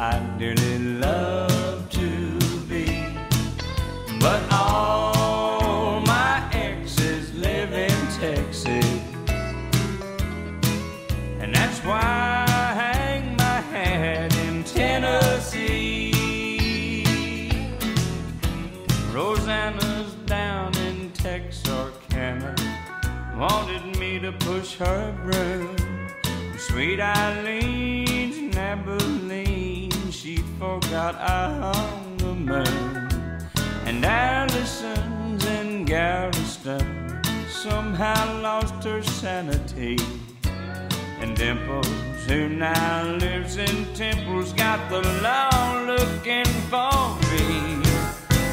I'd dearly love to be. But all my exes live in Texas, and that's why I hang my hat in Tennessee. Rosanna's down in Texarkana, wanted me to push her broom. Sweet Eileen's in Abilene, she forgot I hung the moon. And Allison's in Galveston somehow lost her sanity. And Dimples, who now lives in Temple's, got the law looking for me.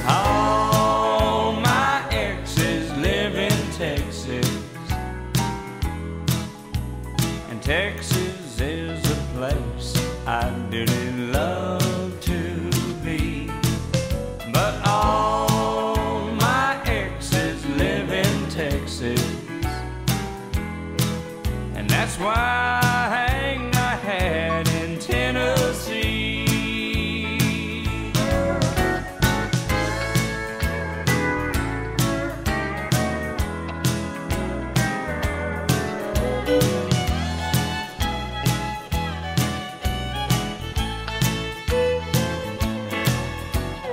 All my exes live in Texas, and Texas is a place I'd dearly love to be. But all my exes live in Texas, and that's why I hang my hat in Tennessee.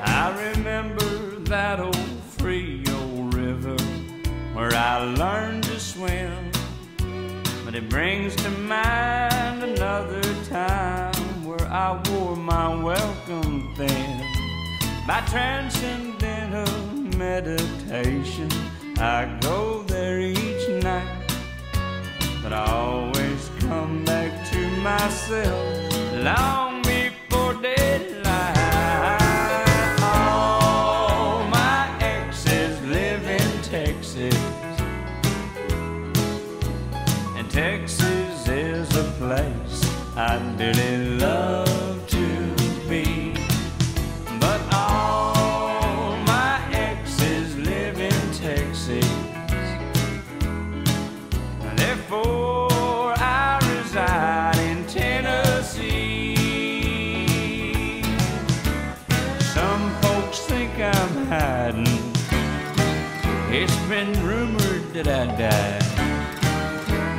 I remember that old Frio river where I learned to swim, but it brings to mind another time where I wore my welcome thin. By transcendental meditation, I go there each night, but I always come back to myself long before daylight. All my exes live in Texas, and Texas is a place I'd dearly love to be. But all my exes live in Texas, therefore I reside in Tennessee. Some folks think I'm hiding, it's been rumored that I died,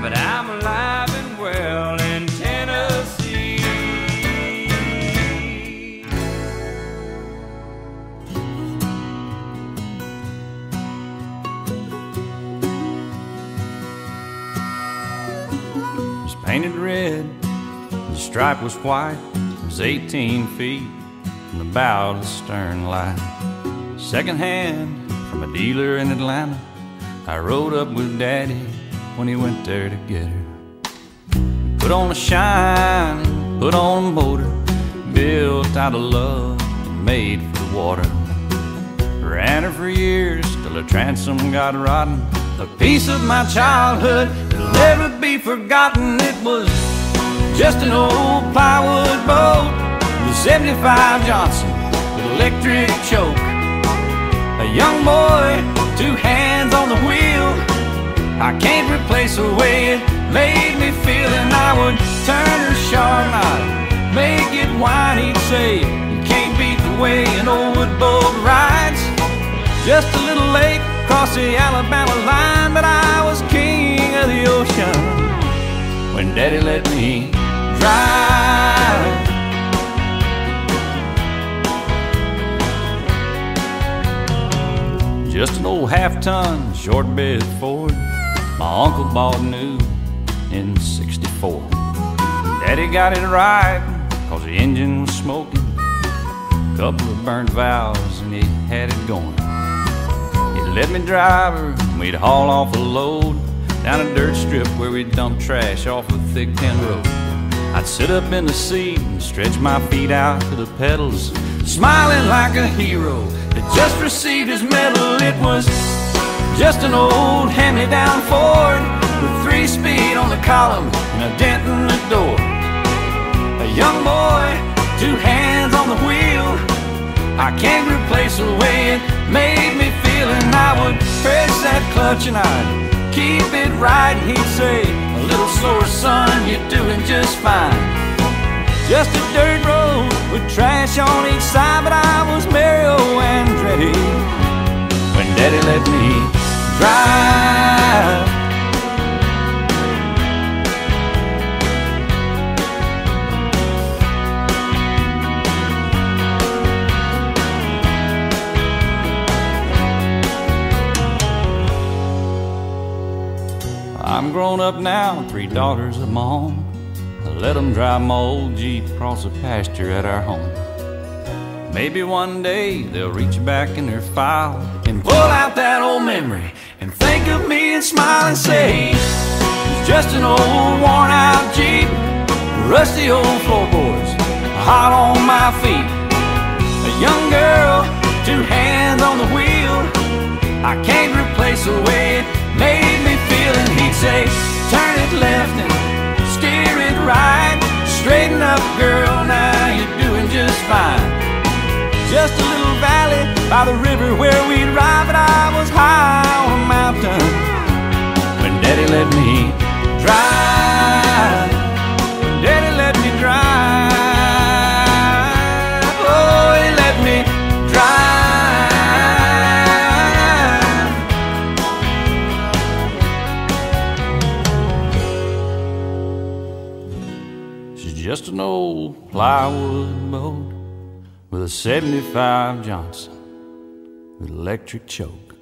but I'm alive and well in Tennessee. It was painted red, the stripe was white. It was 18 feet from the bow to the stern light. Second hand from a dealer in Atlanta, I rode up with Daddy when he went there to get her. Put on a shine, put on a motor, built out of love and made for the water. Ran her for years till her transom got rotten, a piece of my childhood that'll never be forgotten. It was just an old plywood boat with 75 Johnson with electric choke. A young boy, 2 hands on the wheel. I can't replace the way it made me feel. And I would turn her sharp, I'd make it whine. He'd say, you can't beat the way an old wood boat rides. Just a little late across the Alabama line, but I was king of the ocean when Daddy let me drive. Just an old half-ton short bed Ford my uncle bought new in '64. Daddy got it right, cause the engine was smoking, couple of burnt valves and he had it going. He'd let me drive her and we'd haul off a load down a dirt strip where we'd dump trash off a thick tin road. I'd sit up in the seat and stretch my feet out to the pedals, smiling like a hero that just received his medal. It was just an old hand-me-down Ford with 3-speed on the column and a dent in the door. A young boy, 2 hands on the wheel. I can't replace the way it made me feel. And I would press that clutch and I'd keep it right. And he'd say, a little slower, son, you're doing just fine. Just a dirt road with trash on each side, but I was Mario Andretti when Daddy let me drive. I'm grown up now, 3 daughters of my own. I let them drive my old Jeep across the pasture at our home. Maybe one day they'll reach back in their file and pull out that old memory and think of me and smile and say, it's just an old worn out Jeep, rusty old floorboards, hot on my feet. A young girl, 2 hands on the wheel, I can't replace the way it made me feel. And he'd say, turn it left and steer it right, straighten up girl, now you're doing just fine. Just a little valley by the river where we'd ride, but I was high on a mountain when Daddy let me drive. Daddy let me drive. Oh, he let me drive. She's just an old plywood boat with a 75 Johnson with electric choke.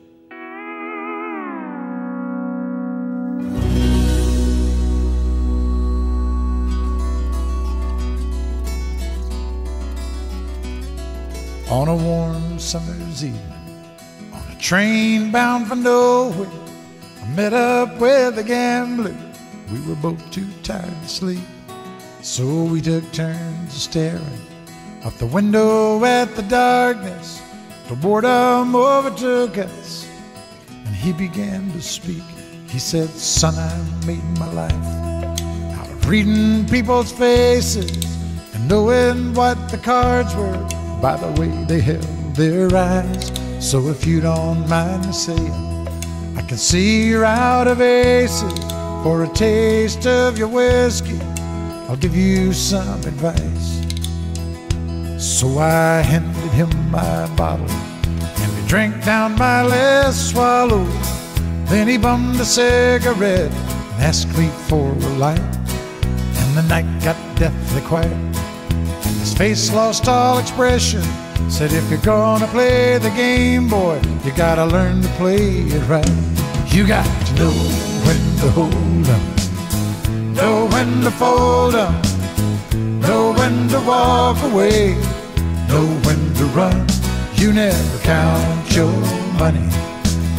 On a warm summer's evening, on a train bound for nowhere, I met up with a gambler. We were both too tired to sleep, so we took turns staring out the window at the darkness. The boredom overtook us, and he began to speak. He said, son, I made my life out of reading people's faces and knowing what the cards were by the way they held their eyes. So if you don't mind me saying, I can see you're out of aces. For a taste of your whiskey, I'll give you some advice. So I handed him my bottle, and he drank down my last swallow. Then he bummed a cigarette and asked me for a light. And the night got deathly quiet, and his face lost all expression. Said, if you're gonna play the game, boy, you gotta learn to play it right. You got to know when to hold 'em, know when to fold 'em, know when to walk away, know when to run. You never count your money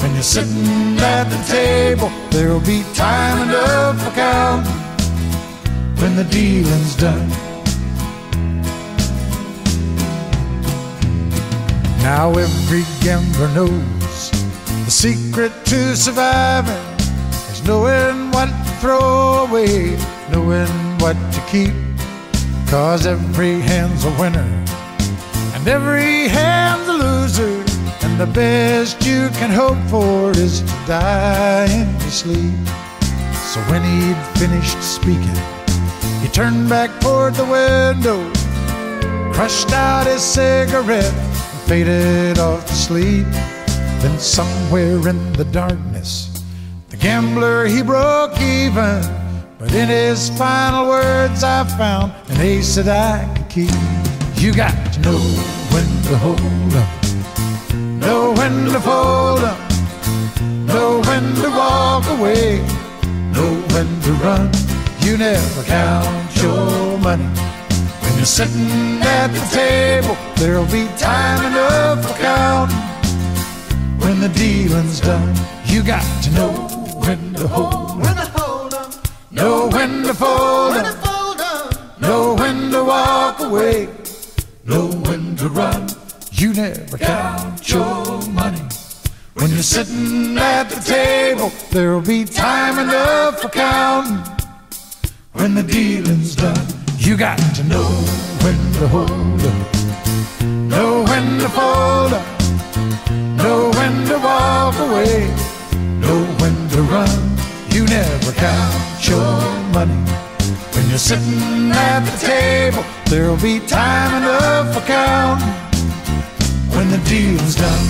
when you're sitting at the table. There'll be time enough for counting when the dealing's done. Now every gambler knows the secret to surviving is knowing what to throw away, knowing what to keep. 'Cause every hand's a winner and every hand's a loser, and the best you can hope for is to die in your sleep. So when he'd finished speaking, he turned back toward the window, crushed out his cigarette, and faded off to sleep. Then somewhere in the darkness, the gambler, he broke even. But in his final words I found an ace that I could keep. You got to know when to hold 'em, know when to fold 'em, know when to walk away, know when to run. You never count your money when you're sitting at the table. There'll be time enough for counting when the dealing's done. You got to know when to hold 'em, know when to fold 'em, know when to walk away, know when to run. You never count your money when you're sitting at the table. There'll be time enough for counting when the dealing's done. You got to know when to hold 'em, know when to fold 'em, know when to walk away, know when to run. You never count your money when you're you're sitting at the table, there'll be time enough for counting when the deal's done.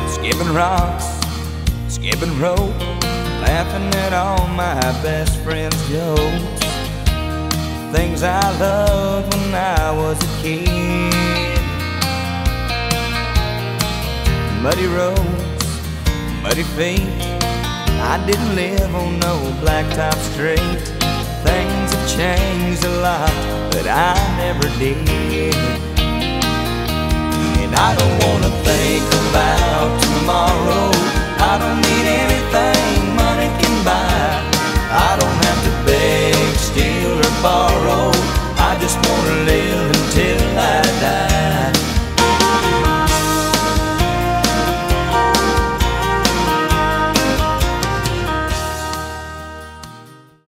Skipping rocks, skipping rope, laughing at all my best friends' jokes. Things I loved when I was a kid. Muddy roads, muddy feet, I didn't live on no blacktop street. Things have changed a lot, but I never did. And I don't wanna think about